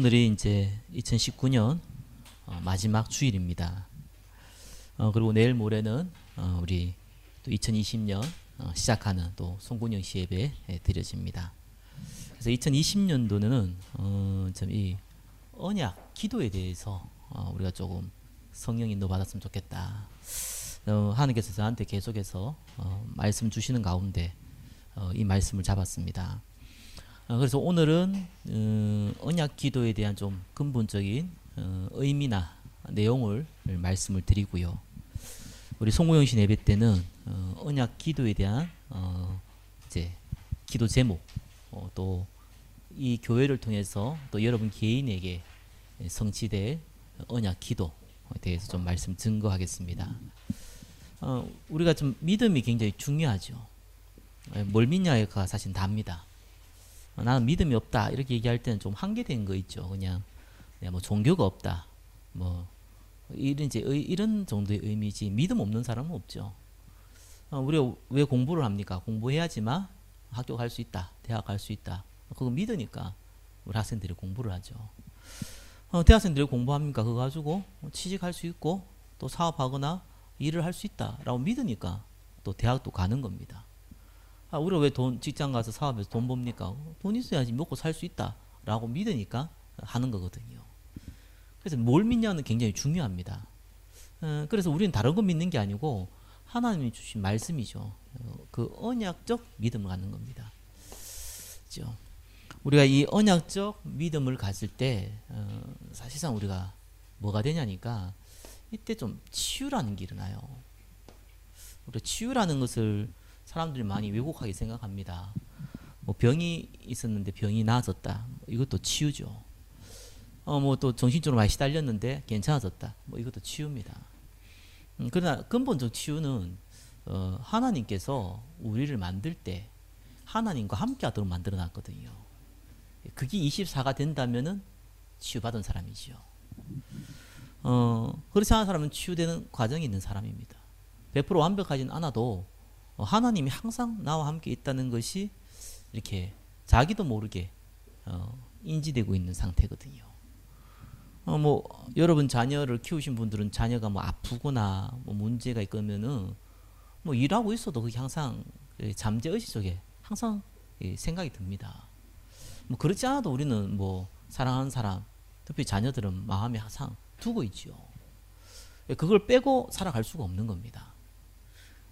오늘이 이제 2019년 마지막 주일입니다. 그리고 내일 모레는 우리 또 2020년 시작하는 또 송군영 시 예배 드려집니다. 그래서 2020년도는 좀 이 언약 기도에 대해서 우리가 조금 성령 인도 받았으면 좋겠다. 하나님께서 저한테 계속해서 말씀 주시는 가운데 이 말씀을 잡았습니다. 그래서 오늘은 언약 기도에 대한 좀 근본적인 의미나 내용을 말씀을 드리고요. 우리 송구영 씨 예배 때는 언약 기도에 대한 이제 기도 제목 또 이 교회를 통해서 또 여러분 개인에게 성취될 언약 기도에 대해서 좀 말씀 증거하겠습니다. 우리가 좀 믿음이 굉장히 중요하죠. 뭘 믿냐가 사실 답니다. 나는 믿음이 없다 이렇게 얘기할 때는 좀 한계된 거 있죠. 그냥 뭐 종교가 없다 뭐 이런 정도의 의미지 믿음 없는 사람은 없죠. 우리가 왜 공부를 합니까? 공부해야지만 학교 갈 수 있다, 대학 갈 수 있다. 그거 믿으니까 우리 학생들이 공부를 하죠. 대학생들이 공부합니까? 그거 가지고 취직할 수 있고 또 사업하거나 일을 할 수 있다라고 믿으니까 또 대학도 가는 겁니다. 우리가 왜 직장 가서 사업해서 돈 법니까? 돈 있어야지 먹고 살 수 있다라고 믿으니까 하는 거거든요. 그래서 뭘 믿냐는 굉장히 중요합니다. 그래서 우리는 다른 거 믿는 게 아니고 하나님이 주신 말씀이죠. 그 언약적 믿음을 갖는 겁니다. 그렇죠? 우리가 이 언약적 믿음을 가질 때 사실상 우리가 뭐가 되냐니까 이때 좀 치유라는 게 일어나요. 우리가 치유라는 것을 사람들이 많이 왜곡하게 생각합니다. 뭐 병이 있었는데 병이 나아졌다. 뭐 이것도 치유죠. 뭐 또 정신적으로 많이 시달렸는데 괜찮아졌다. 뭐 이것도 치유입니다. 그러나 근본적 치유는 하나님께서 우리를 만들 때 하나님과 함께 하도록 만들어 놨거든요. 그게 24가 된다면은 치유받은 사람이지요. 그렇지 않은 사람은 치유되는 과정이 있는 사람입니다. 100% 완벽하진 않아도 하나님이 항상 나와 함께 있다는 것이 이렇게 자기도 모르게 인지되고 있는 상태거든요. 뭐 여러분 자녀를 키우신 분들은 자녀가 뭐 아프거나 뭐 문제가 있으면은 뭐 일하고 있어도 그게 항상 잠재의식 속에 항상 생각이 듭니다. 뭐 그렇지 않아도 우리는 뭐 사랑하는 사람, 특히 자녀들은 마음에 항상 두고 있지요. 그걸 빼고 살아갈 수가 없는 겁니다.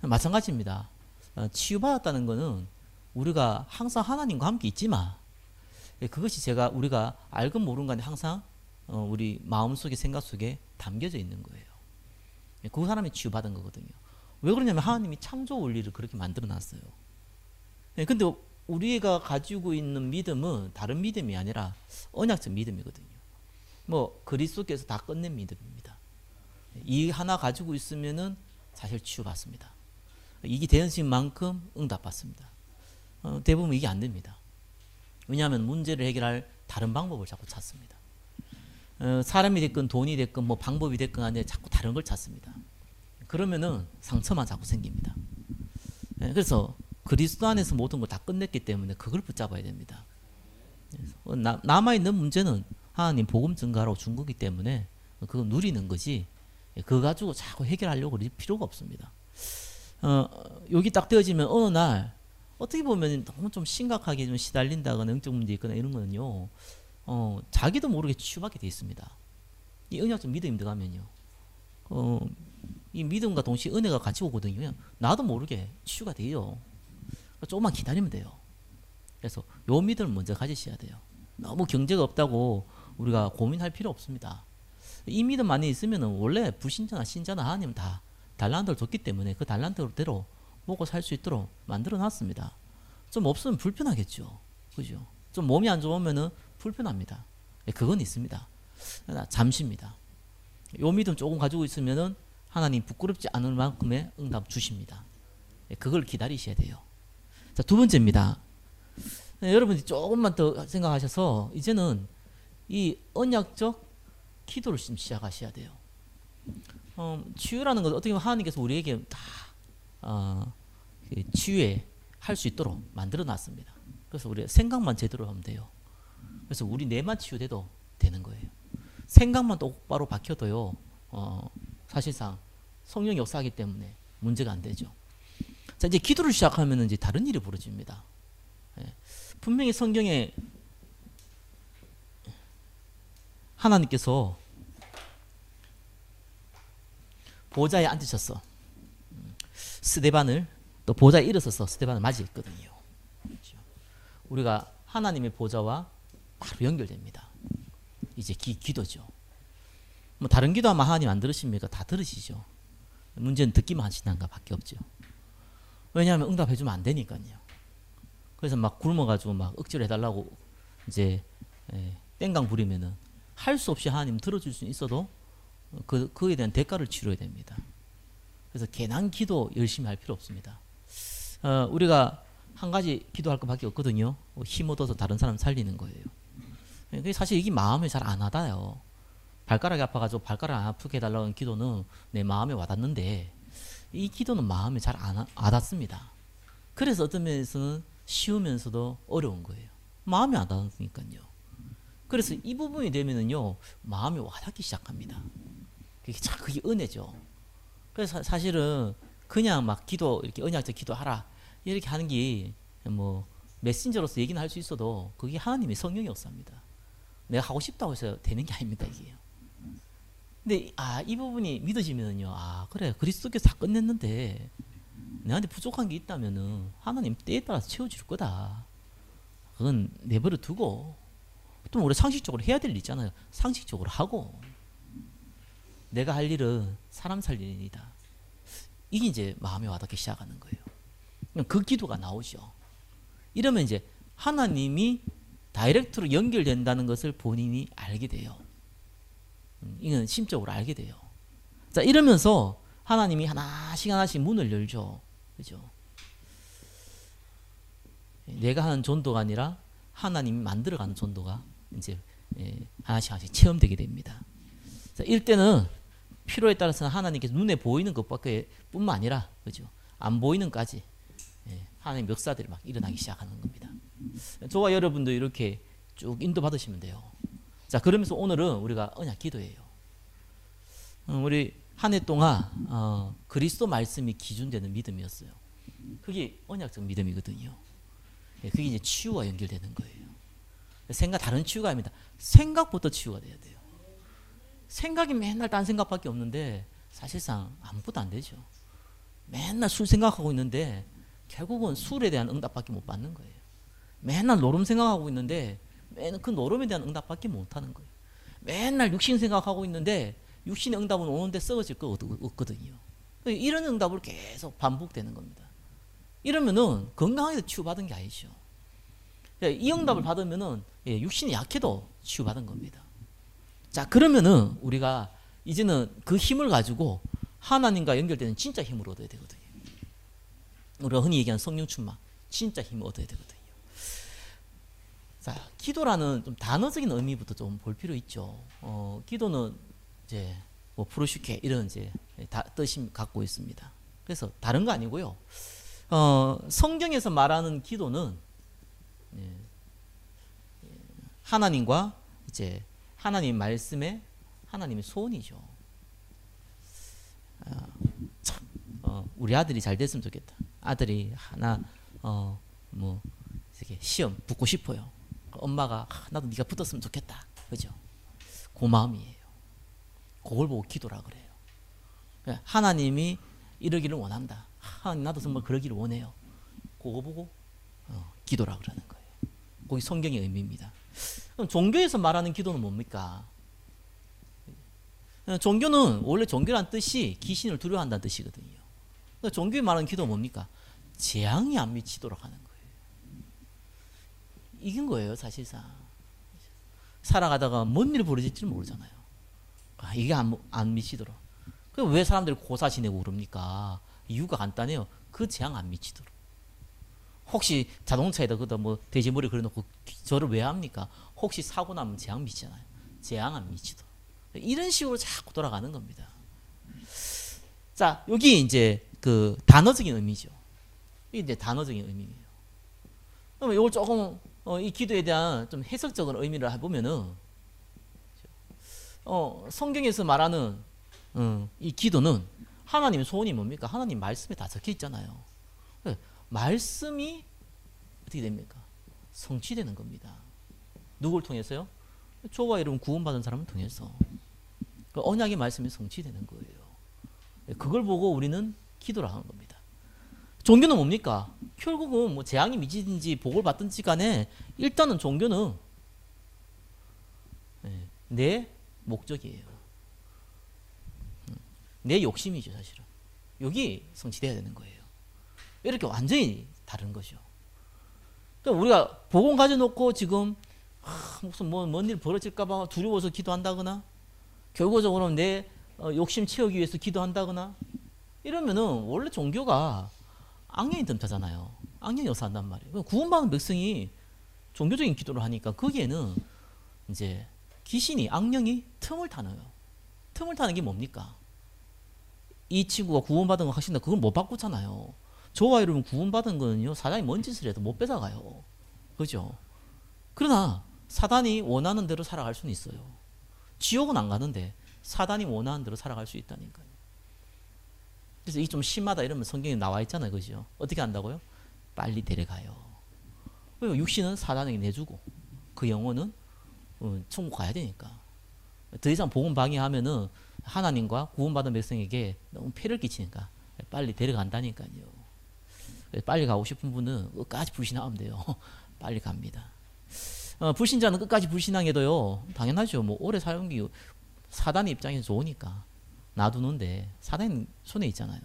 마찬가지입니다. 치유받았다는 것은 우리가 항상 하나님과 함께 있지만 그것이 우리가 알건 모르건 간에 항상 우리 마음속에 생각 속에 담겨져 있는 거예요. 그 사람이 치유받은 거거든요. 왜 그러냐면 하나님이 창조 원리를 그렇게 만들어 놨어요. 근데 우리가 가지고 있는 믿음은 다른 믿음이 아니라 언약적 믿음이거든요. 뭐 그리스도께서 다 끝낸 믿음입니다. 이 하나 가지고 있으면은 사실 치유받습니다. 이게 되어진 만큼 응답받습니다. 대부분 이게 안 됩니다. 왜냐하면 문제를 해결할 다른 방법을 자꾸 찾습니다. 사람이 됐건 돈이 됐건 뭐 방법이 됐건 간에 자꾸 다른 걸 찾습니다. 그러면은 상처만 자꾸 생깁니다. 그래서 그리스도 안에서 모든 걸 다 끝냈기 때문에 그걸 붙잡아야 됩니다. 남아있는 문제는 하나님 복음 증가로 준 거기 때문에 그거 누리는 거지 그거 가지고 자꾸 해결하려고 그럴 필요가 없습니다. 여기 딱 되어지면 어느 날 어떻게 보면 너무 좀 심각하게 좀 시달린다거나 영적 문제 있거나 이런 거는요 자기도 모르게 치유받게 돼 있습니다. 이 언약적 믿음이 들어가면요 이 믿음과 동시에 은혜가 같이 오거든요. 나도 모르게 치유가 돼요. 조금만 기다리면 돼요. 그래서 요 믿음을 먼저 가지셔야 돼요. 너무 경제가 없다고 우리가 고민할 필요 없습니다. 이 믿음 안에 있으면 원래 불신자나 신자나 하나님은 다 달란트를 줬기 때문에 그 달란트대로 먹고 살 수 있도록 만들어 놨습니다. 좀 없으면 불편하겠죠. 그죠? 좀 몸이 안 좋으면 불편합니다. 그건 있습니다. 잠시입니다. 요 믿음 조금 가지고 있으면 하나님 부끄럽지 않을 만큼의 응답 주십니다. 그걸 기다리셔야 돼요. 자, 두 번째입니다. 여러분이 조금만 더 생각하셔서 이제는 이 언약적 기도를 좀 시작하셔야 돼요. 치유라는 것은 어떻게 보면 하나님께서 우리에게 다 치유해 할 수 있도록 만들어 놨습니다. 그래서 우리 생각만 제대로 하면 돼요. 그래서 우리 뇌만 치유돼도 되는 거예요. 생각만 똑바로 박혀도요, 사실상 성령이 역사하기 때문에 문제가 안 되죠. 자, 이제 기도를 시작하면 이제 다른 일이 벌어집니다. 예. 분명히 성경에 하나님께서 보좌에 앉으셨어. 스데반을 또 보좌에 일어서서 스데반을 맞이했거든요. 그렇죠? 우리가 하나님의 보좌와 바로 연결됩니다. 이제 기도죠. 뭐 다른 기도하면 하나님 안 들으십니까? 다 들으시죠. 문제는 듣기만 하시는가 밖에 없죠. 왜냐하면 응답해주면 안 되니까요. 그래서 막 굶어가지고 막 억지로 해달라고 이제 땡강 부리면은 할 수 없이 하나님 들어줄 수 있어도 그에 대한 대가를 치러야 됩니다. 그래서 괜한 기도 열심히 할 필요 없습니다. 우리가 한 가지 기도할 것밖에 없거든요. 힘 얻어서 다른 사람 살리는 거예요. 사실 이게 마음에 잘 안 와닿아요. 발가락이 아파가지고 발가락 안 아프게 해달라는 기도는 내 마음에 와닿는데 이 기도는 마음에 잘 안 와닿습니다. 그래서 어떤 면에서는 쉬우면서도 어려운 거예요. 마음에 안 와닿으니까요. 그래서 이 부분이 되면은요 마음이 와닿기 시작합니다. 그게 은혜죠. 그래서 사실은 그냥 막 기도 이렇게 언약적 기도하라 이렇게 하는 게 뭐 메신저로서 얘기는 할 수 있어도 그게 하나님의 성령의 역사입니다. 내가 하고 싶다고 해서 되는 게 아닙니다 이게요. 근데 이 부분이 믿어지면은요 그래 그리스도께서 다 끝냈는데 내한테 부족한 게 있다면은 하나님 때에 따라서 채워줄 거다. 그건 내버려 두고 또 우리 상식적으로 해야 될 일 있잖아요. 상식적으로 하고 내가 할 일은 사람 살릴 일이다. 이게 이제 마음에 와닿기 시작하는 거예요. 그 기도가 나오죠. 이러면 이제 하나님이 다이렉트로 연결된다는 것을 본인이 알게 돼요. 이건 심적으로 알게 돼요. 자, 이러면서 하나님이 하나씩 문을 열죠. 그죠? 내가 하는 전도가 아니라 하나님이 만들어가는 전도가 이제 하나씩 체험되게 됩니다. 자, 이럴 때는 필요에 따라서는 하나님께서 눈에 보이는 것밖에 뿐만 아니라 그죠? 안 보이는 까지 하나님의 역사들이 막 일어나기 시작하는 겁니다. 저와 여러분도 이렇게 쭉 인도 받으시면 돼요. 자, 그러면서 오늘은 우리가 언약 기도예요. 우리 한 해 동안 그리스도 말씀이 기준되는 믿음이었어요. 그게 언약적 믿음이거든요. 그게 이제 치유와 연결되는 거예요. 다른 치유가 아닙니다. 생각부터 치유가 돼야 돼요. 생각이 맨날 딴 생각밖에 없는데 사실상 아무것도 안 되죠. 맨날 술 생각하고 있는데 결국은 술에 대한 응답밖에 못 받는 거예요. 맨날 노름 생각하고 있는데 그 노름에 대한 응답밖에 못 하는 거예요. 맨날 육신 생각하고 있는데 육신의 응답은 오는데 썩어질 거 없거든요. 이런 응답을 계속 반복되는 겁니다. 이러면은 건강하게 치유받은 게 아니죠. 이 응답을 받으면은 육신이 약해도 치유받은 겁니다. 자, 그러면은 우리가 이제는 그 힘을 가지고 하나님과 연결되는 진짜 힘을 얻어야 되거든요. 우리가 흔히 얘기하는 성령 충만, 진짜 힘을 얻어야 되거든요. 자, 기도라는 좀 단어적인 의미부터 좀 볼 필요 있죠. 기도는 이제 뭐 프로슈케 이런 이제 뜻이 갖고 있습니다. 그래서 다른 거 아니고요. 성경에서 말하는 기도는 하나님과 이제 하나님 말씀에 하나님의 소원이죠. 우리 아들이 잘 됐으면 좋겠다. 아들이 하나 뭐 이렇게 시험 붙고 싶어요. 엄마가 나도 네가 붙었으면 좋겠다. 그죠? 그 마음이에요. 그걸 보고 기도라 그래요. 하나님이 이러기를 원한다. 하나님 나도 정말 그러기를 원해요. 그거 보고 기도라 그러는 거예요. 그게 성경의 의미입니다. 그럼 종교에서 말하는 기도는 뭡니까? 종교는 원래 종교란 뜻이 귀신을 두려워한다는 뜻이거든요. 종교에 말하는 기도는 뭡니까? 재앙이 안 미치도록 하는 거예요. 이긴 거예요, 사실상. 살아가다가 뭔 일이 벌어질지 모르잖아요. 이게 안 미치도록. 왜 사람들이 고사 지내고 그럽니까? 이유가 간단해요. 그 재앙 안 미치도록. 혹시 자동차에다 그다 뭐 돼지머리 그려놓고 저를 왜 합니까? 혹시 사고 나면 재앙 미치잖아요. 재앙 안 미치도록. 이런 식으로 자꾸 돌아가는 겁니다. 자, 여기 이제 그 단어적인 의미죠. 이게 이제 단어적인 의미예요. 그러면 이걸 조금 이 기도에 대한 좀 해석적인 의미를 해보면은 성경에서 말하는 이 기도는 하나님 소원이 뭡니까? 하나님 말씀에 다 적혀 있잖아요. 말씀이 어떻게 됩니까? 성취되는 겁니다. 누굴 통해서요? 저와 여러분 구원받은 사람을 통해서 그 언약의 말씀이 성취되는 거예요. 그걸 보고 우리는 기도를 하는 겁니다. 종교는 뭡니까? 결국은 뭐 재앙이 미치든지 복을 받든지 간에 일단은 종교는 내 목적이에요. 내 욕심이죠, 사실은. 여기 성취돼야 되는 거예요. 이렇게 완전히 다른 거죠. 그러니까 우리가 복음 가져놓고 지금 무슨 뭔 일 벌어질까봐 두려워서 기도한다거나 결과적으로는 내 욕심 채우기 위해서 기도한다거나 이러면은 원래 종교가 악령이 덤타잖아요. 악령이 역사한단 말이에요. 구원받은 백성이 종교적인 기도를 하니까 거기에는 이제 귀신이 악령이 틈을 타요. 틈을 타는 게 뭡니까? 이 친구가 구원받은 거 하신다. 그걸 못 바꾸잖아요. 저와 여러분 구원받은 거는요. 사단이 뭔 짓을 해도 못 뺏어가요. 그죠? 그러나 사단이 원하는 대로 살아갈 수는 있어요. 지옥은 안 가는데 사단이 원하는 대로 살아갈 수 있다니까요. 그래서 이게 좀 심하다 이러면 성경에 나와 있잖아요. 그죠? 어떻게 한다고요? 빨리 데려가요. 그리고 육신은 사단에게 내주고 그 영혼은 천국 가야 되니까. 더 이상 복음 방해하면은 하나님과 구원받은 백성에게 너무 폐를 끼치니까 빨리 데려간다니까요. 빨리 가고 싶은 분은 끝까지 불신하면 돼요. 빨리 갑니다. 불신자는 끝까지 불신앙해도요. 당연하죠. 뭐 오래 사는 게 사단의 입장에서 좋으니까 놔두는데 사단의 손에 있잖아요.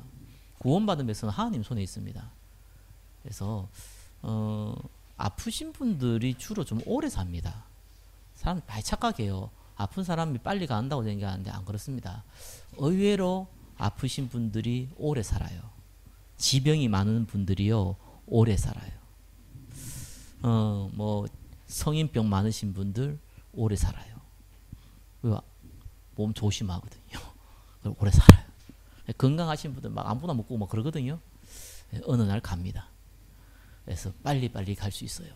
구원받은 백성은 하나님 손에 있습니다. 그래서 아프신 분들이 주로 좀 오래 삽니다. 사람 많이 착각해요. 아픈 사람이 빨리 간다고 생각하는데 안 그렇습니다. 의외로 아프신 분들이 오래 살아요. 지병이 많은 분들이요 오래 살아요. 뭐 성인병 많으신 분들 오래 살아요. 몸 조심하거든요. 오래 살아요. 건강하신 분들 막 아무나 먹고 막 그러거든요. 어느 날 갑니다. 그래서 빨리빨리 갈 수 있어요.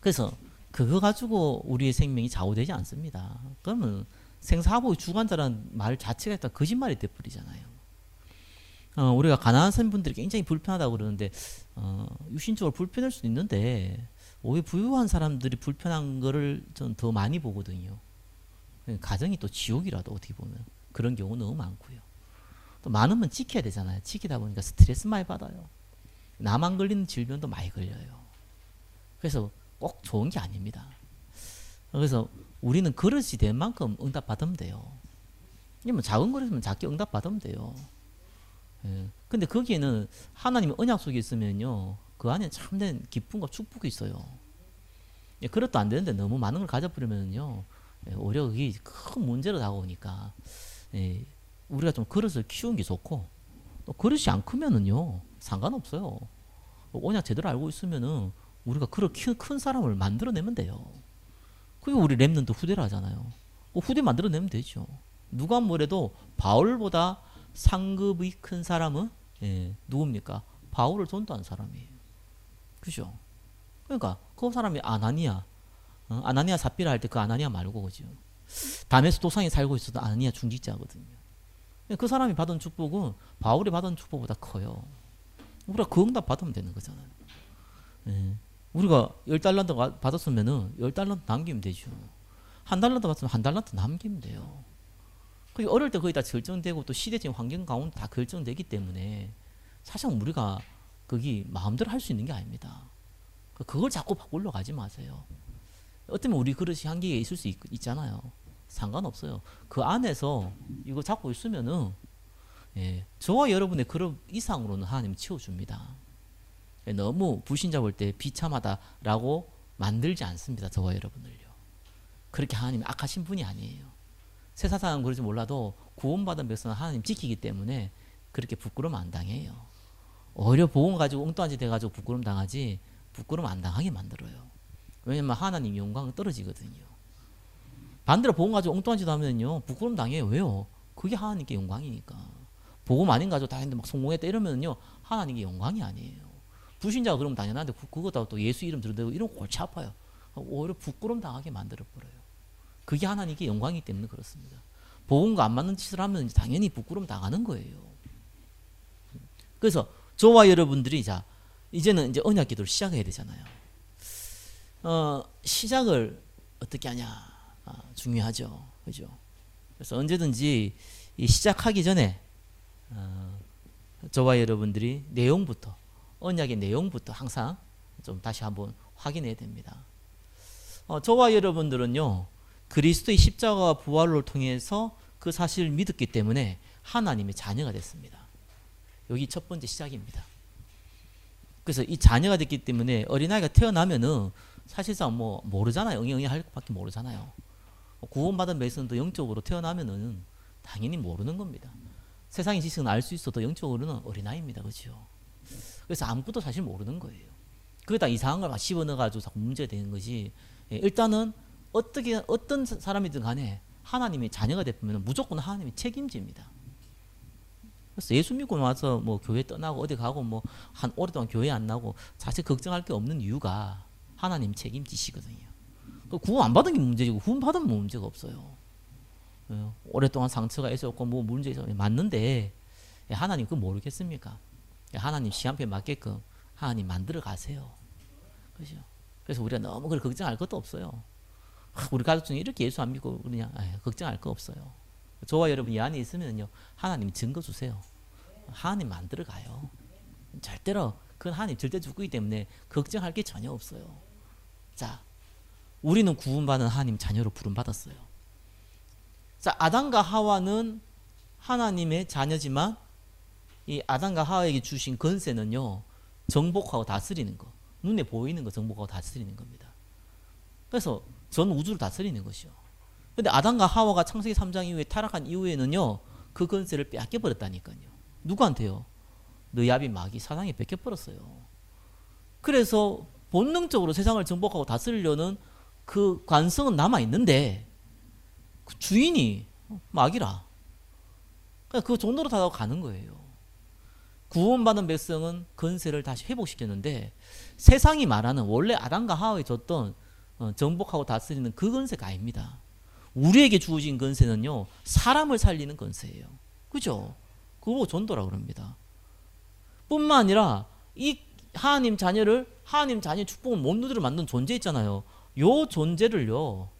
그래서 그거 가지고 우리의 생명이 좌우되지 않습니다. 그러면 생사하복의 주관자라는 말 자체가 일단 거짓말이 돼버리잖아요. 우리가 가난한 분들이 굉장히 불편하다고 그러는데 유신적으로 불편할 수도 있는데 오히려 부유한 사람들이 불편한 거를 전 더 많이 보거든요. 가정이 또 지옥이라도 어떻게 보면 그런 경우 너무 많고요. 또 많으면 지켜야 되잖아요. 지키다 보니까 스트레스 많이 받아요. 나만 걸리는 질병도 많이 걸려요. 그래서 꼭 좋은 게 아닙니다. 그래서 우리는 그릇이 된 만큼 응답 받으면 돼요. 뭐 작은 그릇이면 작게 응답 받으면 돼요. 근데 거기에는 하나님의 언약 속에 있으면요, 그 안에 참된 기쁨과 축복이 있어요. 그릇도 안 되는데 너무 많은 걸 가져버리면요, 오히려 그게 큰 문제로 다가오니까 우리가 좀 그릇을 키우는 게 좋고, 또 그릇이 안 크면은요 상관없어요. 언약 제대로 알고 있으면은 우리가 그릇 큰 사람을 만들어내면 돼요. 그게 우리 랩런트 후대라 하잖아요. 후대 만들어내면 되죠. 누가 뭐래도 바울보다 상급이 큰 사람은 누굽니까? 바울을 전도한 사람이에요. 그죠? 그러니까 그 사람이 아나니아 삽비라 할 때 그 아나니아 말고 그죠? 담에서 도상에 살고 있어도 아나니아 중직자거든요. 그 사람이 받은 축복은 바울이 받은 축복보다 커요. 우리가 그 응답 받으면 되는 거잖아요. 우리가 10달란트 받았으면은 10달란트 남기면 되죠. 1달란트 받았으면 1달란트 남기면 돼요. 그게 어릴 때 거의 다 결정되고 또 시대적인 환경 가운데 다 결정되기 때문에 사실 우리가 거기 마음대로 할 수 있는 게 아닙니다. 그걸 자꾸 바꾸려 가지 마세요. 어쩌면 우리 그릇이 한계가 있을 수 있잖아요. 상관없어요. 그 안에서 이거 잡고 있으면은 저와 여러분의 그릇 이상으로는 하나님 채워줍니다. 너무 불신자 볼 때 비참하다라고 만들지 않습니다. 저와 여러분을요. 그렇게 하나님이 악하신 분이 아니에요. 세상은 그러지 몰라도 구원받은 백성은 하나님 지키기 때문에 그렇게 부끄러움 안 당해요. 오히려 복음 가지고 엉뚱한 짓 해가지고 부끄러움 당하지 부끄러움 안 당하게 만들어요. 왜냐면 하나님 영광은 떨어지거든요. 반대로 복음 가지고 엉뚱한 짓 하면요 부끄러움 당해요. 왜요? 그게 하나님께 영광이니까. 복음 아닌 가지고 다 했는데 막 성공했다 이러면요 하나님께 영광이 아니에요. 불신자가 그러면 당연한데 그거다가 또 예수 이름 들어대고 이런 골치 아파요. 오히려 부끄러움 당하게 만들어버려요. 그게 하나님께 영광이기 때문에 그렇습니다. 복음과 안 맞는 짓을 하면 당연히 부끄러움 당하는 거예요. 그래서 저와 여러분들이 자 이제는 이제 언약 기도를 시작해야 되잖아요. 시작을 어떻게 하냐 중요하죠, 그죠? 그래서 언제든지 이 시작하기 전에 저와 여러분들이 내용부터 언약의 내용부터 항상 좀 다시 한번 확인해야 됩니다. 저와 여러분들은요 그리스도의 십자가와 부활을 통해서 그 사실을 믿었기 때문에 하나님의 자녀가 됐습니다. 여기 첫 번째 시작입니다. 그래서 이 자녀가 됐기 때문에 어린아이가 태어나면은 사실상 뭐 모르잖아요. 응애 할 것밖에 모르잖아요. 구원받은 백성도 영적으로 태어나면은 당연히 모르는 겁니다. 세상의 지식은 알 수 있어도 영적으로는 어린아이입니다. 그렇죠? 그래서 아무것도 사실 모르는 거예요. 그게다 이상한 걸 막 집어넣어가지고 자꾸 문제가 되는 것이 일단은 어떤 사람이든 간에 하나님의 자녀가 되면 무조건 하나님이 책임집니다. 그래서 예수 믿고 와서 뭐 교회 떠나고 어디 가고 뭐 한 오랫동안 교회 안 나고 사실 걱정할 게 없는 이유가 하나님 책임지시거든요. 구원 안 받은 게 문제지고 구원 받으면 문제가 없어요. 오랫동안 상처가 있었고 뭐 문제 있었고 맞는데 하나님 그거 모르겠습니까? 하나님 시간표에 맞게끔 하나님 만들어 가세요. 그죠? 그래서 우리가 너무 그걸 걱정할 것도 없어요. 우리 가족 중에 이렇게 예수 안 믿고 그냥 걱정할 거 없어요. 저와 여러분 이 안에 있으면요 하나님 증거 주세요. 하나님 만들어 가요. 절대로 그건 하나님 절대 주기 때문에 걱정할 게 전혀 없어요. 자, 우리는 구원받은 하나님 자녀로 부름받았어요. 자, 아담과 하와는 하나님의 자녀지만 이 아담과 하와에게 주신 권세는요 정복하고 다스리는 거, 눈에 보이는 거 정복하고 다스리는 겁니다. 그래서 전 우주를 다스리는 것이요. 근데 아담과 하와가 창세기 3장 이후에 타락한 이후에는요 그 권세를 빼앗겨 버렸다니까요. 누구한테요? 느야비 마귀 사단이 뺏겨 버렸어요. 그래서 본능적으로 세상을 정복하고 다스리려는 그 관성은 남아 있는데 그 주인이 마귀라. 그러니까 그 정도로 다 가는 거예요. 구원받은 백성은 권세를 다시 회복시켰는데 세상이 말하는 원래 아담과 하와에 줬던 정복하고 다스리는 그 권세가 아닙니다. 우리에게 주어진 권세는요 사람을 살리는 권세예요. 그죠? 그거 전도라고 그럽니다. 뿐만 아니라 이 하나님 자녀를 하나님 자녀의 축복을 못 누리게 만든 존재 있잖아요. 요 존재를요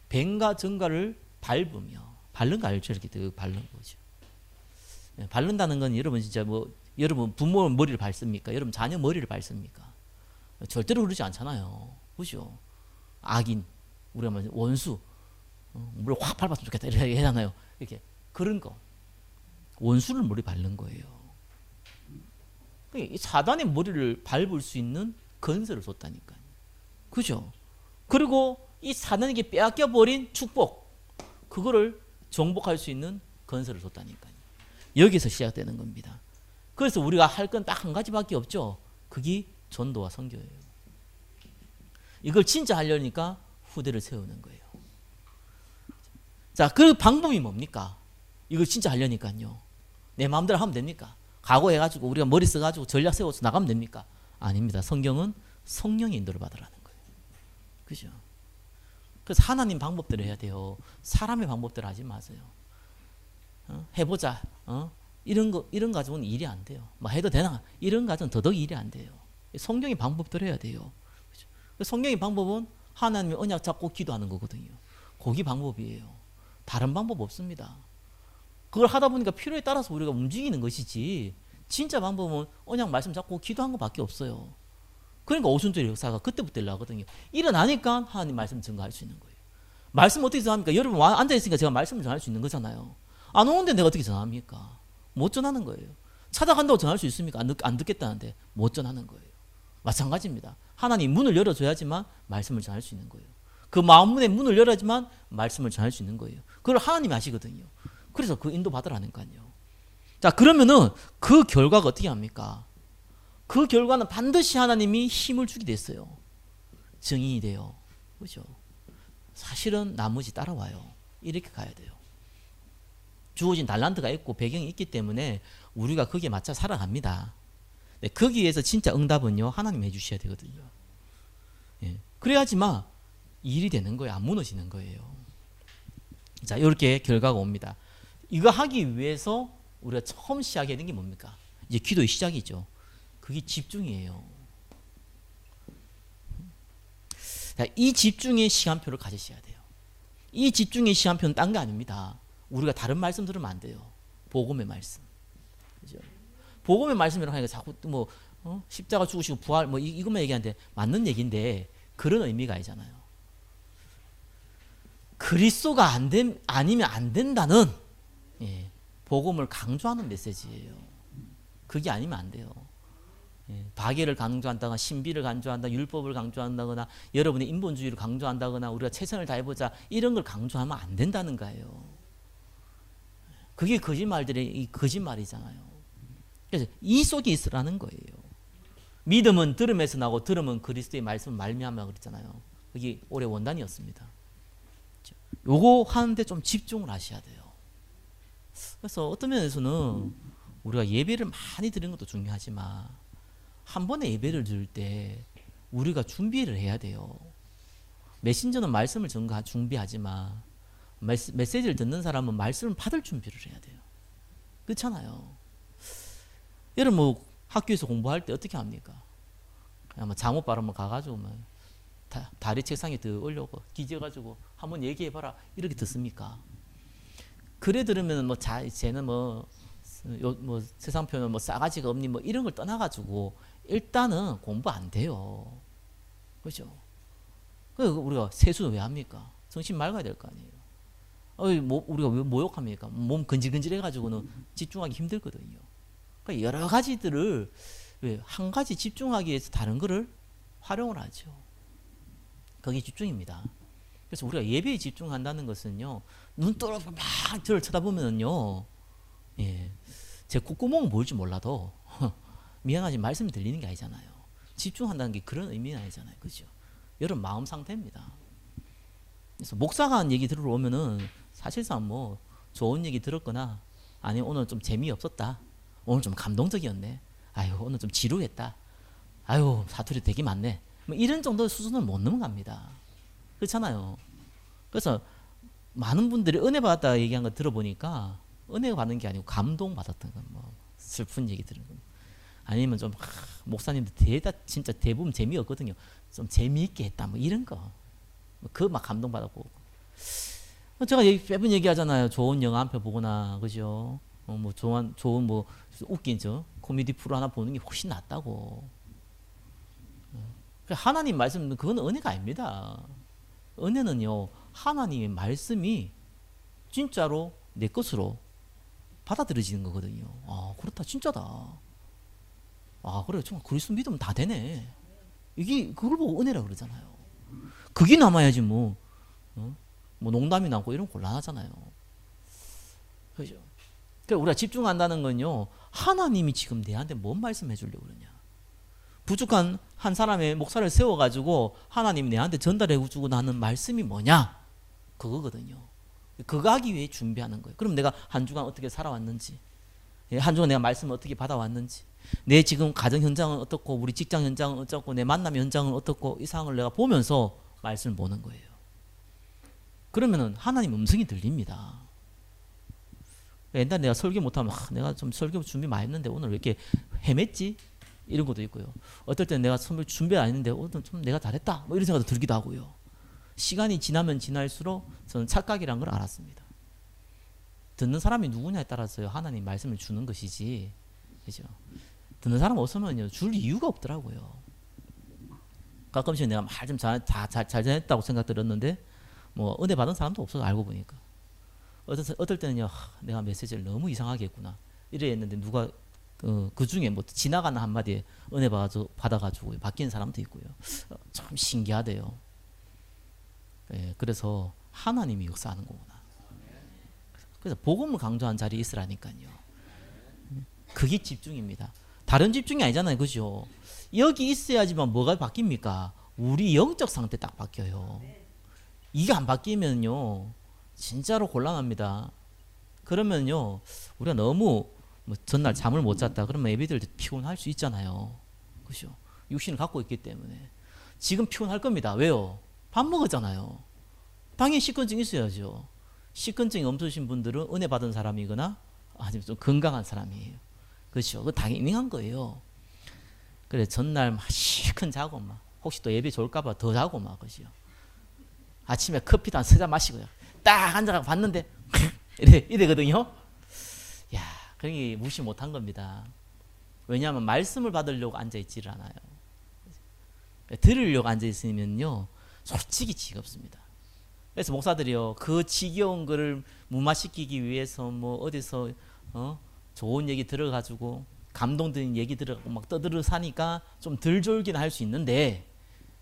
뱀과 정갈을 밟으며 밟는 거 알죠? 이렇게 밟는 거죠. 밟는다는 건 여러분 진짜 뭐 여러분 부모 머리를 밟습니까? 여러분 자녀 머리를 밟습니까? 절대로 그러지 않잖아요. 그죠? 악인 우리가 뭐 원수 물을 확 밟았으면 좋겠다 이렇게 하잖아요. 이렇게 그런 거 원수를 머리 밟는 거예요. 이 사단의 머리를 밟을 수 있는 건설을 줬다니까요. 그죠? 그리고 이 사단에게 빼앗겨버린 축복 그거를 정복할 수 있는 건설을 줬다니까요. 여기서 시작되는 겁니다. 그래서 우리가 할 건 딱 한 가지밖에 없죠. 그게 전도와 선교예요. 이걸 진짜 하려니까 후대를 세우는 거예요. 자, 그 방법이 뭡니까? 이걸 진짜 하려니까요. 내 마음대로 하면 됩니까? 각오해가지고 우리가 머리 써가지고 전략 세워서 나가면 됩니까? 아닙니다. 성경은 성령의 인도를 받으라는 거예요. 그죠? 그래서 하나님 방법대로 해야 돼요. 사람의 방법대로 하지 마세요. 해보자. 이런 가지고는 일이 안 돼요. 뭐 해도 되나? 이런 가지고는 더더욱 일이 안 돼요. 성경의 방법대로 해야 돼요. 그죠? 성경의 방법은 하나님의 언약 잡고 기도하는 거거든요. 그게 방법이에요. 다른 방법 없습니다. 그걸 하다 보니까 필요에 따라서 우리가 움직이는 것이지 진짜 방법은 언약 말씀 잡고 기도한 것밖에 없어요. 그러니까 오순절 역사가 그때부터 일어나거든요. 일어나니까 하나님 말씀 증거할 수 있는 거예요. 말씀 어떻게 전합니까? 여러분 앉아있으니까 제가 말씀을 전할 수 있는 거잖아요. 안 오는데 내가 어떻게 전합니까? 못 전하는 거예요. 찾아간다고 전할 수 있습니까? 안 듣겠다는데 못 전하는 거예요. 마찬가지입니다. 하나님 문을 열어줘야지만 말씀을 전할 수 있는 거예요. 그 마음문의 문을 열어야지만 말씀을 전할 수 있는 거예요. 그걸 하나님이 하시거든요. 그래서 그 인도 받으라니까요. 자, 그러면은 그 결과가 어떻게 합니까? 그 결과는 반드시 하나님이 힘을 주게 됐어요. 증인이 돼요. 그렇죠? 사실은 나머지 따라와요. 이렇게 가야 돼요. 주어진 달란트가 있고 배경이 있기 때문에 우리가 거기에 맞춰 살아갑니다. 네, 거기에서 진짜 응답은요 하나님 해주셔야 되거든요. 예. 그래야지만 일이 되는 거예요. 안 무너지는 거예요. 자, 이렇게 결과가 옵니다. 이거 하기 위해서 우리가 처음 시작해야 되는 게 뭡니까? 이제 기도의 시작이죠. 그게 집중이에요. 자, 이 집중의 시간표를 가지셔야 돼요. 이 집중의 시간표는 딴 게 아닙니다. 우리가 다른 말씀 들으면 안 돼요. 복음의 말씀. 그죠? 복음의 말씀이라고 하니까 자꾸 뭐 십자가 죽으시고 부활 뭐 이것만 얘기하는데 맞는 얘기인데 그런 의미가 아니잖아요. 그리스도가 아니면 안 된다는 복음을 강조하는 메시지예요. 그게 아니면 안 돼요. 박애를 강조한다거나 신비를 강조한다, 율법을 강조한다거나 여러분의 인본주의를 강조한다거나 우리가 최선을 다해보자 이런 걸 강조하면 안 된다는 거예요. 그게 거짓말들의 거짓말이잖아요. 그래서 이 속에 있으라는 거예요. 믿음은 들음에서 나고 들음은 그리스도의 말씀을 말미암아 그랬잖아요. 그게 올해 원단이었습니다. 요거 하는데 좀 집중을 하셔야 돼요. 그래서 어떤 면에서는 우리가 예배를 많이 드리는 것도 중요하지만 한 번에 예배를 드릴 때 우리가 준비를 해야 돼요. 메신저는 말씀을 준비하지만 메시지를 듣는 사람은 말씀을 받을 준비를 해야 돼요. 그렇잖아요. 여러분 뭐 학교에서 공부할 때 어떻게 합니까? 그냥 뭐 잠옷 바르면 가가지고 뭐 다리 책상에 더 올려고 기져가지고 한번 얘기해봐라 이렇게 듣습니까? 그래 들으면 뭐 쟤는 뭐 세상 표현은 뭐 싸가지가 없니 뭐 이런 걸 떠나가지고 일단은 공부 안 돼요. 그렇죠? 그래서 우리가 세수는 왜 합니까? 정신 맑아야 될 거 아니에요. 우리가 왜 모욕합니까? 몸 근질근질해가지고는 집중하기 힘들거든요. 그러니까 여러 가지들을 한 가지 집중하기 위해서 다른 거를 활용을 하죠. 그게 집중입니다. 그래서 우리가 예배에 집중한다는 것은요, 눈 떠서 막 저를 쳐다보면요, 제 콧구멍은 보일지 몰라도 미안하지 말씀이 들리는 게 아니잖아요. 집중한다는 게 그런 의미는 아니잖아요. 그죠? 여러분 마음 상태입니다. 그래서 목사가 한 얘기 들으러 오면은 사실상 뭐 좋은 얘기 들었거나 아니면 오늘 좀 재미없었다. 오늘 좀 감동적이었네. 아유 오늘 좀 지루했다. 아유 사투리 되게 많네. 뭐 이런 정도 수준을 못 넘어갑니다. 그렇잖아요. 그래서 많은 분들이 은혜 받았다 얘기한 거 들어보니까 은혜가 받는 게 아니고 감동 받았던 거, 뭐 슬픈 얘기 들은 거, 아니면 좀 목사님들 진짜 대부분 재미없거든요. 좀 재미있게 했다, 뭐 이런 거, 그 막 감동 받았고. 제가 매번 얘기하잖아요. 좋은 영화 한 편 보거나, 그죠? 뭐 좋은 뭐 웃긴 코미디 프로 하나 보는 게 훨씬 낫다고. 하나님 말씀 그건 은혜가 아닙니다. 은혜는요 하나님의 말씀이 진짜로 내 것으로 받아들여지는 거거든요. 아 그렇다 진짜다. 아 그래 정말 그리스도 믿으면 다 되네. 이게 그걸 보고 은혜라 그러잖아요. 그게 남아야지 뭐 농담이 나고 이런 곤란하잖아요. 그죠? 그러니까 우리가 집중한다는 건요 하나님이 지금 내한테 뭔 말씀해 주려고 그러냐. 부족한 한 사람의 목사를 세워가지고 하나님이 내한테 전달해 주고 나는 말씀이 뭐냐 그거거든요. 그거 하기 위해 준비하는 거예요. 그럼 내가 한 주간 어떻게 살아왔는지, 한 주간 내가 말씀을 어떻게 받아왔는지, 내 지금 가정 현장은 어떻고 우리 직장 현장은 어떻고 내 만남 현장은 어떻고 이 상황을 내가 보면서 말씀을 보는 거예요. 그러면은 하나님 음성이 들립니다. 옛날 내가 설교 못하면 내가 좀 설교 준비 많이 했는데 오늘 왜 이렇게 헤맸지? 이런 것도 있고요. 어떨 때는 내가 준비 안 했는데 오늘 좀 내가 잘했다 뭐 이런 생각도 들기도 하고요. 시간이 지나면 지날수록 저는 착각이란 걸 알았습니다. 듣는 사람이 누구냐에 따라서요 하나님 말씀을 주는 것이지, 그죠? 듣는 사람 없으면요 줄 이유가 없더라고요. 가끔씩 내가 말 좀 잘 전했다고 생각 들었는데 뭐 은혜 받은 사람도 없어서 알고 보니까 어떨 때는요 내가 메시지를 너무 이상하게 했구나 이래 했는데 누가 그 중에 뭐 지나가는 한마디에 은혜 받아가지고 바뀌는 사람도 있고요. 참 신기하대요. 그래서 하나님이 역사하는 거구나. 그래서 복음을 강조한 자리에 있으라니까요. 그게 집중입니다. 다른 집중이 아니잖아요. 그죠? 여기 있어야지만 뭐가 바뀝니까? 우리 영적 상태 딱 바뀌어요. 이게 안 바뀌면요 진짜로 곤란합니다. 그러면요 우리가 너무 뭐 전날 잠을 못 잤다 그러면 예배드릴 때 피곤할 수 있잖아요. 그죠? 육신을 갖고 있기 때문에 지금 피곤할 겁니다. 왜요? 밥 먹었잖아요. 당연히 식권증 있어야죠. 식권증이 없으신 분들은 은혜 받은 사람이거나 아니면 좀 건강한 사람이에요. 그렇죠. 그거 당연한 거예요. 그래 전날 막 실컷 자고 막 혹시 또 예배 좋을까봐 더 자고 막 그죠. 아침에 커피도 한 3잔 마시고요. 딱 앉아서 봤는데 이래거든요. 야, 그러니 무시 못한 겁니다. 왜냐하면 말씀을 받으려고 앉아있지를 않아요. 들으려고 앉아있으면요 솔직히 지겹습니다. 그래서 목사들이요 그 지겨운 거를 무마시키기 위해서 뭐 어디서 좋은 얘기 들어가지고 감동적인 얘기 들어가고 막 떠들어 사니까 좀 덜 졸긴 할 수 있는데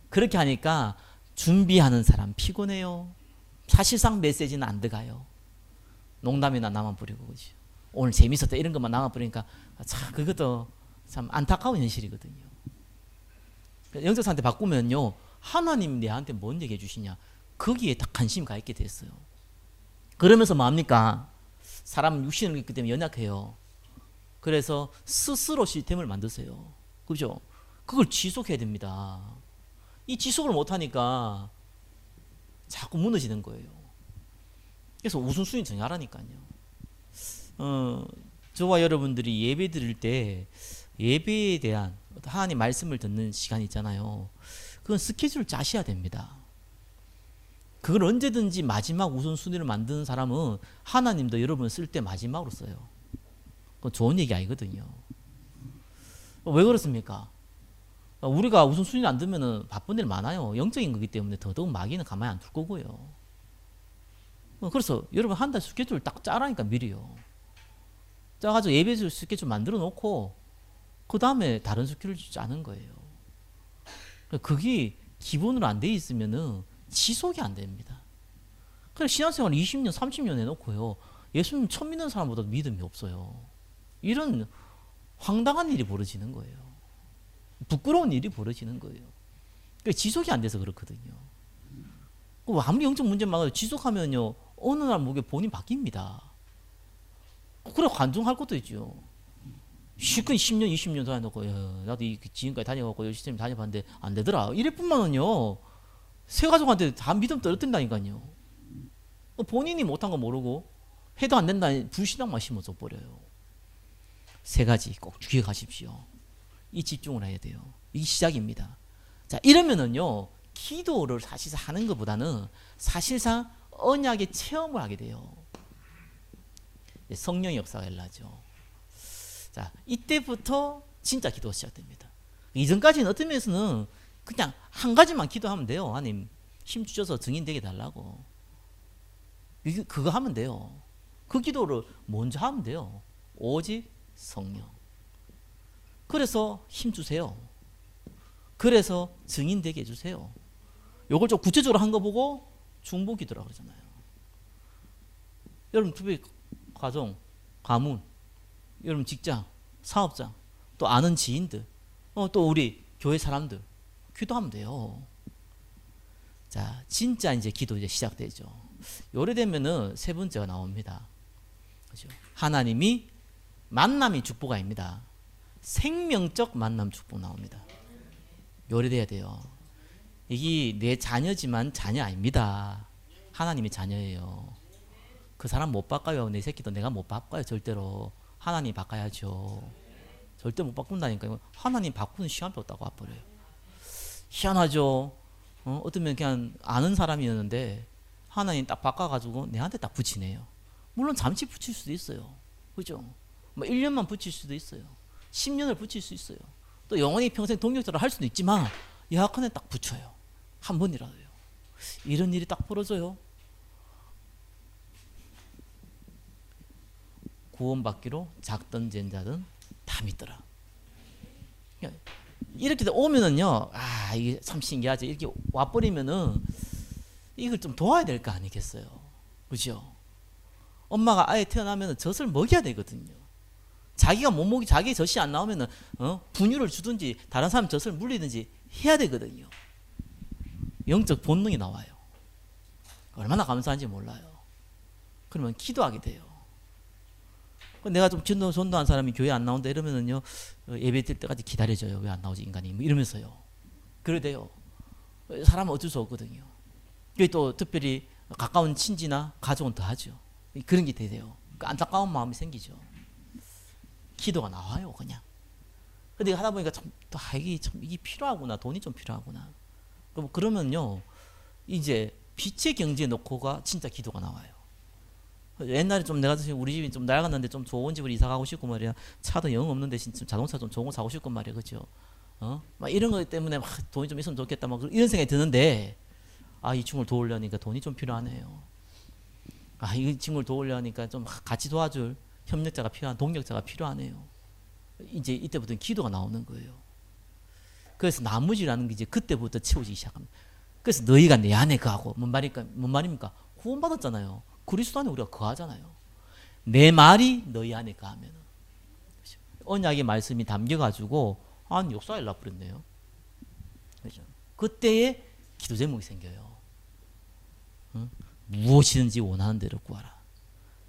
그렇게 하니까 준비하는 사람 피곤해요. 사실상 메시지는 안 들어가요. 농담이나 나만 부리고 그죠. 오늘 재밌었다 이런 것만 나만 부리니까 참 그것도 참 안타까운 현실이거든요. 영적 상태 바꾸면요 하나님 내한테 뭔 얘기해 주시냐 거기에 딱 관심 가 있게 됐어요. 그러면서 뭐합니까? 사람은 육신을 있기 때문에 연약해요. 그래서 스스로 시스템을 만드세요. 그죠? 그걸 지속해야 됩니다. 이 지속을 못하니까 자꾸 무너지는 거예요. 그래서 우선순위 정하라니까요. 저와 여러분들이 예배 드릴 때 예배에 대한 하나님 말씀을 듣는 시간 있잖아요. 그건 스케줄을 짜셔야 됩니다. 그걸 언제든지 마지막 우선순위를 만드는 사람은 하나님도 여러분을 쓸 때 마지막으로 써요. 그건 좋은 얘기 아니거든요. 왜 그렇습니까? 우리가 우선순위를 안 두면 바쁜 일 많아요. 영적인 거기 때문에 더더욱 마귀는 가만히 안 둘 거고요. 그래서 여러분 한 달 스케줄 딱 짜라니까 미리요. 짜가지고 예배 스케줄 만들어 놓고 그 다음에 다른 스케줄 짜는 거예요. 그게 기본으로 안 돼 있으면은 지속이 안 됩니다. 그래서 신앙생활 20년, 30년 해놓고요. 예수님 처음 믿는 사람보다 믿음이 없어요. 이런 황당한 일이 벌어지는 거예요. 부끄러운 일이 벌어지는 거예요. 그러니까 지속이 안 돼서 그렇거든요. 아무리 영적 문제만 가도 지속하면요. 어느 날 목에 본인 바뀝니다. 그래 관중할 것도 있죠. 실컷 10년, 20년 다녀놓고 나도 지금까지 다녀갖고 열심히 다녀봤는데 안 되더라. 이럴 뿐만은요. 새 가족한테 다 믿음 떨어뜨린다니까요. 본인이 못한 거 모르고 해도 안 된다 불신앙만 심어줘 버려요. 세 가지 꼭 기억하십시오. 이 집중을 해야 돼요. 이게 시작입니다. 자 이러면은요 기도를 사실상 하는 것보다는 사실상 언약의 체험을 하게 돼요. 성령의 역사가 일어나죠. 자 이때부터 진짜 기도가 시작됩니다. 이전까지는 어떤 면에서는 그냥 한 가지만 기도하면 돼요. 하나님 힘 주셔서 증인되게 달라고. 그거 하면 돼요. 그 기도를 먼저 하면 돼요. 오직 성령. 그래서 힘 주세요. 그래서 증인되게 해주세요. 요걸 좀 구체적으로 한 거 보고 중보 기도라고 그러잖아요. 여러분 주변 가정, 가문, 여러분 직장, 사업장, 또 아는 지인들, 또 우리 교회 사람들 기도하면 돼요. 자, 진짜 이제 기도 이제 시작되죠. 요래 되면은 세 번째가 나옵니다. 그죠? 하나님이 만남이 축복 아닙니다. 생명적 만남 축복 나옵니다. 요래 돼야 돼요. 이게 내 자녀지만 자녀 아닙니다. 하나님의 자녀예요. 그 사람 못 바꿔요. 내 새끼도 내가 못 바꿔요. 절대로. 하나님 바꿔야죠. 절대 못 바꾼다니까요. 하나님 바꾸는 시간도 없다고 와버려요. 희한하죠. 어쩌면 그냥 아는 사람이었는데 하나님 딱 바꿔가지고 내한테 딱 붙이네요. 물론 잠시 붙일 수도 있어요. 그죠? 뭐 1년만 붙일 수도 있어요. 10년을 붙일 수 있어요. 또 영원히 평생 동역자를 할 수도 있지만 예약한에 딱 붙여요. 한 번이라도요. 이런 일이 딱 벌어져요. 구원받기로 작든 젠자든 다 믿더라. 이렇게 오면은요, 이게 참 신기하죠. 이렇게 와버리면은 이걸 좀 도와야 될 거 아니겠어요. 그죠? 엄마가 아예 태어나면 젖을 먹여야 되거든요. 자기가 못 먹이, 자기 젖이 안 나오면은, 분유를 주든지, 다른 사람 젖을 물리든지 해야 되거든요. 영적 본능이 나와요. 얼마나 감사한지 몰라요. 그러면 기도하게 돼요. 내가 좀 전도한 사람이 교회 안 나온다 이러면은요, 예배 될 때까지 기다려줘요. 왜 안 나오지, 인간이. 뭐 이러면서요. 그래 돼요. 사람은 어쩔 수 없거든요. 또 특별히 가까운 친지나 가족은 더 하죠. 그런 게 돼요. 안타까운 마음이 생기죠. 기도가 나와요, 그냥. 근데 하다 보니까 이게 필요하구나. 돈이 좀 필요하구나. 그러면요, 이제 빛의 경지에 놓고가 진짜 기도가 나와요. 옛날에 좀 내가 우리 집이 좀 낡았는데 좀 좋은 집을 이사 가고 싶고 말이야. 차도 영 없는데 진짜 자동차 좀 좋은 거 사고 싶고 말이야, 그죠? 막 이런 것 때문에 막 돈이 좀 있으면 좋겠다, 막 이런 생각이 드는데, 이 친구를 도우려니까 돈이 좀 필요하네요. 이 친구를 도우려니까 좀 같이 도와줄 협력자가 필요한 동력자가 필요하네요. 이제 이때부터 기도가 나오는 거예요. 그래서 나머지라는 게 이제 그때부터 채워지기 시작합니다. 그래서 너희가 내 안에 거하고 뭔 말입니까? 구원받았잖아요. 그리스도 안에 우리가 거하잖아요. 내 말이 너희 안에 거하면 언약의 말씀이 담겨가지고 역사가 일어나버렸네요. 그렇죠? 그때에 기도 제목이 생겨요. 무엇이든지 원하는 대로 구하라.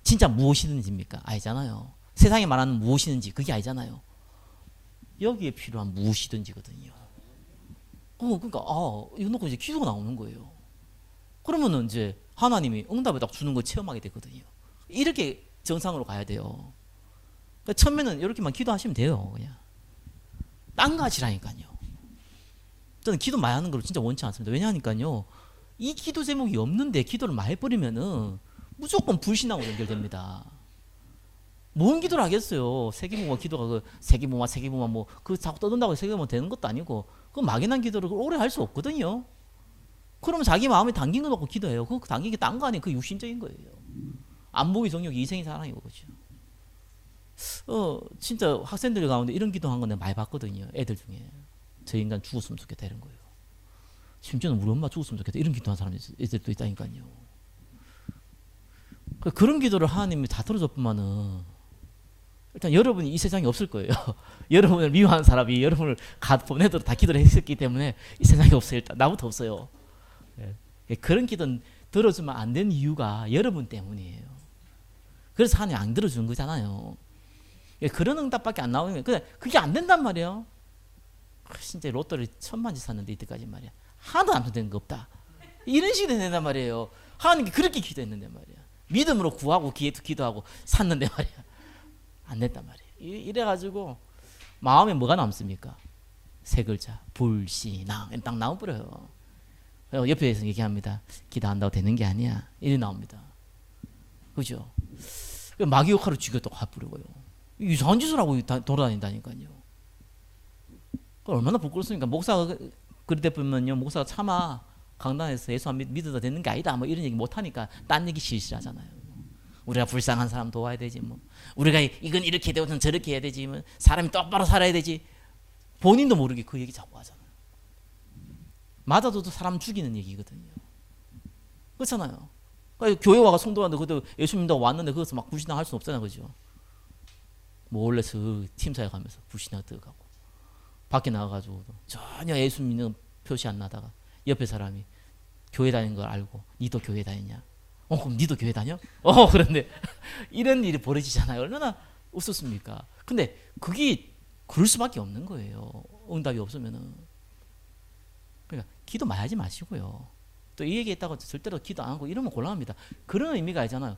진짜 무엇이든지입니까? 아니잖아요. 세상에 말하는 무엇이든지 그게 아니잖아요. 여기에 필요한 무엇이든지거든요. 그러니까 이거 놓고 이제 기도가 나오는 거예요. 그러면은 이제 하나님이 응답을 딱 주는 거 체험하게 되거든요. 이렇게 정상으로 가야 돼요. 그러니까 처음에는 이렇게만 기도하시면 돼요. 그냥 딴 거 하시라니까요. 저는 기도 많이 하는 걸 진짜 원치 않습니다. 왜냐하니까요, 이 기도 제목이 없는데 기도를 많이 해버리면은 무조건 불신앙으로 연결됩니다. 뭔 기도를 하겠어요? 세기모마 기도가 세기모마 뭐 그 자꾸 떠든다고 세기모마 되는 것도 아니고, 그 막연한 기도를 오래 할 수 없거든요. 그러면 자기 마음에 담긴 거 놓고 기도해요. 그 담긴 게 딴 거 아니에요. 그 육신적인 거예요. 안목의 정욕이 이생의 사랑이고, 그죠. 진짜 학생들 가운데 이런 기도한 거 내가 많이 봤거든요. 애들 중에 저 인간 죽었으면 좋겠다 이런 거예요. 심지어는 우리 엄마 죽었으면 좋겠다 이런 기도한 사람이 애들도 있다니까요. 그런 기도를 하나님이 다 들어줬구만은 일단 여러분이 이 세상에 없을 거예요. 여러분을 미워하는 사람이 여러분을 보내도록 다 기도를 했었기 때문에 이 세상에 없어요. 일단 나부터 없어요. 그런 기도는 들어주면 안 되는 이유가 여러분 때문이에요. 그래서 하나님 안 들어주는 거잖아요. 그런 응답밖에 안 나오는 거예요. 그게 안 된단 말이에요. 진짜 로또를 1000만지 샀는데 이때까지 말이야. 하나도 안 되는 거 없다. 이런 식이 된단 말이에요. 하나님께 그렇게 기도했는데 말이야. 믿음으로 구하고 기도하고 샀는데 말이야. 안 됐단 말이에요. 이래가지고 마음에 뭐가 남습니까? 세 글자 불신앙 딱 나와버려요. 옆에서 얘기합니다. 기도한다고 되는 게 아니야. 이래 나옵니다. 그죠? 마귀 역할을 쥐겠다고 화부르고요. 이상한 짓을 하고 돌아다닌다니까요. 얼마나 부끄럽습니까? 목사가 그러다 보면요, 목사가 차마 강단에서 예수 안 믿어도 되는 게 아니다 뭐 이런 얘기 못하니까 딴 얘기 실시하잖아요. 우리가 불쌍한 사람 도와야 되지, 뭐 우리가 이건 이렇게 되고 저렇게 해야 되지, 뭐 사람이 똑바로 살아야 되지. 본인도 모르게 그 얘기 자꾸 하잖아요. 맞아도 사람 죽이는 얘기거든요. 그렇잖아요. 그러니까 교회 와가 성도한테 그때 예수 믿는다고 왔는데 거기서 막 불신앙할 수는 없잖아요, 그죠? 몰래 팀사에 가면서 불신앙 들어가고 밖에 나가가지고 전혀 예수 믿는 표시 안 나다가 옆에 사람이 교회 다니는 걸 알고 니도 교회 다니냐? 그럼 니도 교회 다녀? 그런데 이런 일이 벌어지잖아요. 얼마나 웃었습니까? 근데 그게 그럴 수밖에 없는 거예요. 응답이 없으면은. 그러니까 기도 많이 하지 마시고요. 또 이 얘기했다고 절대로 기도 안 하고 이러면 곤란합니다. 그런 의미가 아니잖아요.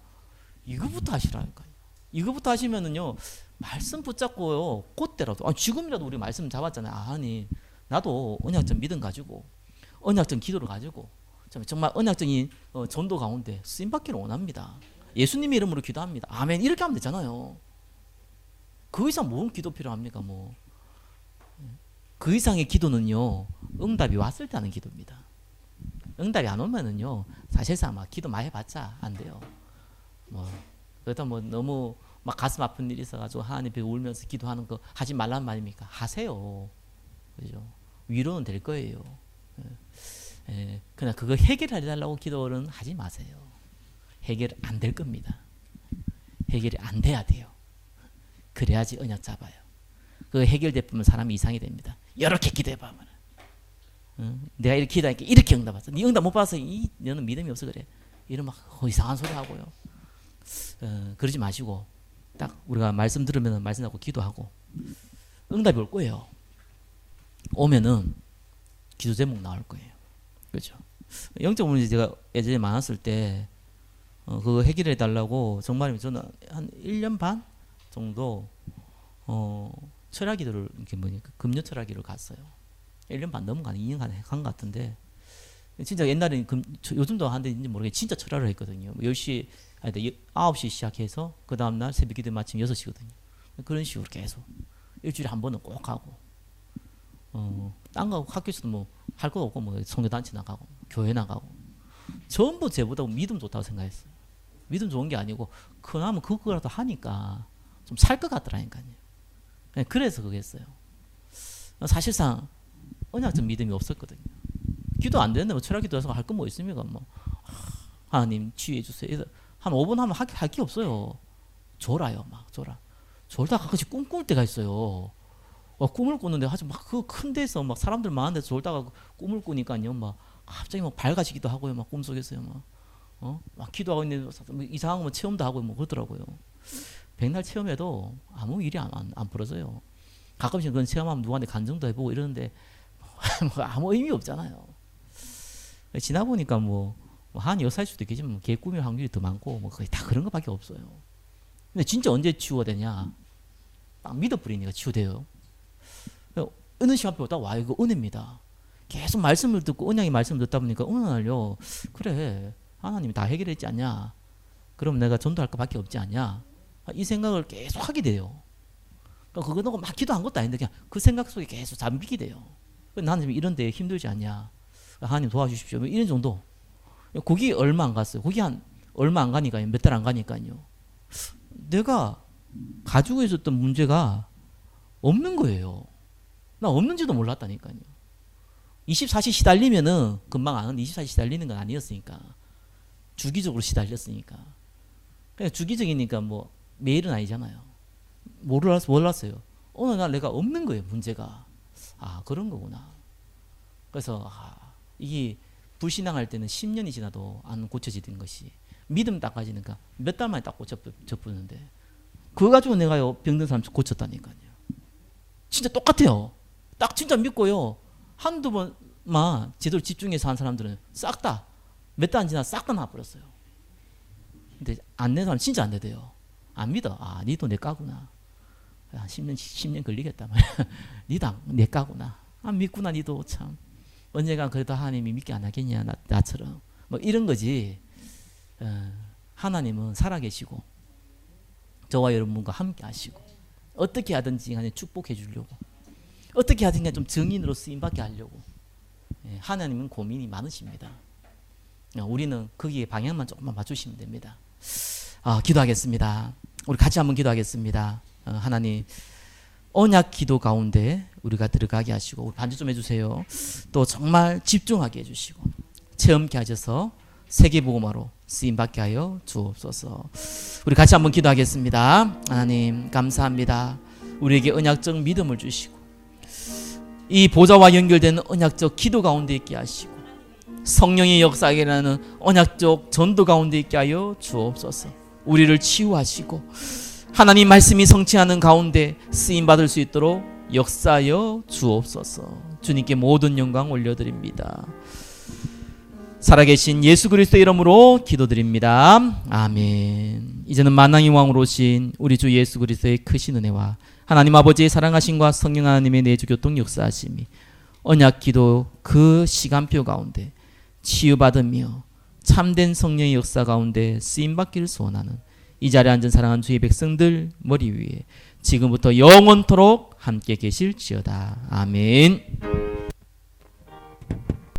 이거부터 하시라니까요. 이거부터 하시면은요, 말씀 붙잡고요, 그때라도, 지금이라도 우리 말씀 잡았잖아요. 아니, 나도 언약적 믿음 가지고, 언약적 기도를 가지고, 정말 언약적인 전도 가운데 쓰임받기를 원합니다. 예수님의 이름으로 기도합니다. 아멘. 이렇게 하면 되잖아요. 그 이상 뭔 기도 필요합니까, 뭐. 그 이상의 기도는요, 응답이 왔을 때 하는 기도입니다. 응답이 안 오면은요, 사실상 막 기도 많이 해봤자 안 돼요. 그렇다 너무 막 가슴 아픈 일이 있어가지고 하나님 앞에 울면서 기도하는 거 하지 말란 말입니까? 하세요. 그죠? 위로는 될 거예요. 그냥 그거 해결해달라고 기도는 하지 마세요. 해결 안 될 겁니다. 해결이 안 돼야 돼요. 그래야지 언약 잡아요. 그거 해결되면 사람이 이상이 됩니다. 이렇게 기도해봐. 내가 이렇게 기도하니까 이렇게 응답 받았어. 네 응답 못 받아서 너는 믿음이 없어 그래. 이런 막 이상한 소리 하고요. 그러지 마시고 딱 우리가 말씀 들으면 말씀하고 기도하고 응답이 올 거예요. 오면은 기도 제목 나올 거예요. 그렇죠? 영적 문제 제가 예전에 많았을 때 그거 해결해 달라고 정말 저는 한 1년 반 정도 철학기도를 이렇게 뭐니까 금요 철학기를 갔어요. 1년 반 넘은 거 아니 2년 간 것 같은데 진짜 옛날에는 요즘도 하는지 모르겠는데 진짜 철학을 했거든요. 10시 아니 9시 시작해서 그 다음날 새벽 기도 마침 6시거든요. 그런 식으로 계속 일주일에 한 번은 꼭 가고 딴 거 학교에서도 뭐 할 거 없고 뭐 선교단체 나가고 교회 나가고 전부 제보다 믿음 좋다고 생각했어요. 믿음 좋은 게 아니고 그나마 그거라도 하니까 좀 살 것 같더라니까요. 그래서 그거 했어요. 사실상 언약적 믿음이 없었거든요. 기도 안 되는데 뭐 철학 기도해서 할 거 뭐 있습니까? 뭐 하나님 치유해 주세요. 한 5분 하면 할 게 없어요. 졸아요, 막 졸다 가끔씩 꿈꿀 때가 있어요. 꿈을 꾸는데 아주 막 그 큰 데서 막 사람들 많은 데서 졸다가 꿈을 꾸니까요, 막 갑자기 막 밝아지기도 하고요, 막 꿈속에서요, 막 기도하고 있는데 뭐 이상한 거 체험도 하고 뭐 그러더라고요. 백날 체험해도 아무 일이 안 벌어져요. 가끔씩 그런 체험하면 누구한테 간증도 해보고 이러는데 뭐 아무 의미 없잖아요. 지나 보니까 한 여사일 수도 있겠지만 걔 꿈일 확률이 더 많고 뭐 거의 다 그런 것밖에 없어요. 근데 진짜 언제 치유가 되냐? 딱 믿어버리니까 치유돼요. 어느 시간 앞에 딱 와 이거 은혜입니다. 계속 말씀을 듣고 언약의 말씀을 듣다 보니까 어느 날요 그래 하나님이 다 해결했지 않냐? 그럼 내가 전도할 것밖에 없지 않냐? 이 생각을 계속 하게 돼요. 그거 놓고 막 기도한 것도 아닌데 그냥 그 생각 속에 계속 잠기게 돼요. 나는 이런 데 힘들지 않냐? 하나님 도와주십시오. 뭐 이런 정도. 거기 얼마 안 갔어요. 거기 한 얼마 안 가니까요. 몇 달 안 가니까요. 내가 가지고 있었던 문제가 없는 거예요. 나 없는지도 몰랐다니까요. 24시 시달리면은 금방 아는데 24시 시달리는 건 아니었으니까. 주기적으로 시달렸으니까. 그냥 주기적이니까 뭐 매일은 아니잖아요. 몰랐어요. 어느 날 내가 없는 거예요. 문제가. 그런 거구나. 그래서 이게 불신앙할 때는 10년이 지나도 안 고쳐지던 것이 믿음 딱 가지니까 몇 달 만에 딱 고쳐버렸는데 그거 가지고 내가요 병든 사람 고쳤다니까요. 진짜 똑같아요. 딱 진짜 믿고요. 한두 번만 제대로 집중해서 한 사람들은 싹 다 몇 달 안 지나 싹 다 나와버렸어요. 근데 안 된 사람 진짜 안 되대요. 안 믿어. 니도 내 까구나. 10년 걸리겠다. 니도 내 까구나. 안 믿구나. 니도 참. 언젠간 그래도 하나님이 믿게 안 하겠냐. 나처럼. 뭐 이런 거지. 하나님은 살아계시고 저와 여러분과 함께 하시고 어떻게 하든지 간에 축복해 주려고 어떻게 하든지 좀 증인으로 쓰임받게 하려고 하나님은 고민이 많으십니다. 우리는 거기에 방향만 조금만 맞추시면 됩니다. 기도하겠습니다. 우리 같이 한번 기도하겠습니다. 하나님 언약 기도 가운데 우리가 들어가게 하시고 우리 반주 좀 해주세요. 또 정말 집중하게 해주시고 체험케 하셔서 세계복음화로 쓰임받게 하여 주옵소서. 우리 같이 한번 기도하겠습니다. 하나님 감사합니다. 우리에게 언약적 믿음을 주시고 이 보좌와 연결되는 언약적 기도 가운데 있게 하시고 성령의 역사에 일어나는 언약적 전도 가운데 있게 하여 주옵소서. 우리를 치유하시고 하나님 말씀이 성취하는 가운데 쓰임받을 수 있도록 역사하여 주옵소서. 주님께 모든 영광 올려드립니다. 살아계신 예수 그리스도의 이름으로 기도드립니다. 아멘. 이제는 만왕의 왕으로 오신 우리 주 예수 그리스도의 크신 은혜와 하나님 아버지의 사랑하심과 성령 하나님의 내주교통 역사하심이 언약 기도 그 시간표 가운데 치유받으며 참된 성령의 역사 가운데 쓰임받기를 소원하는 이 자리에 앉은 사랑하는 주의 백성들 머리 위에 지금부터 영원토록 함께 계실지어다. 아멘.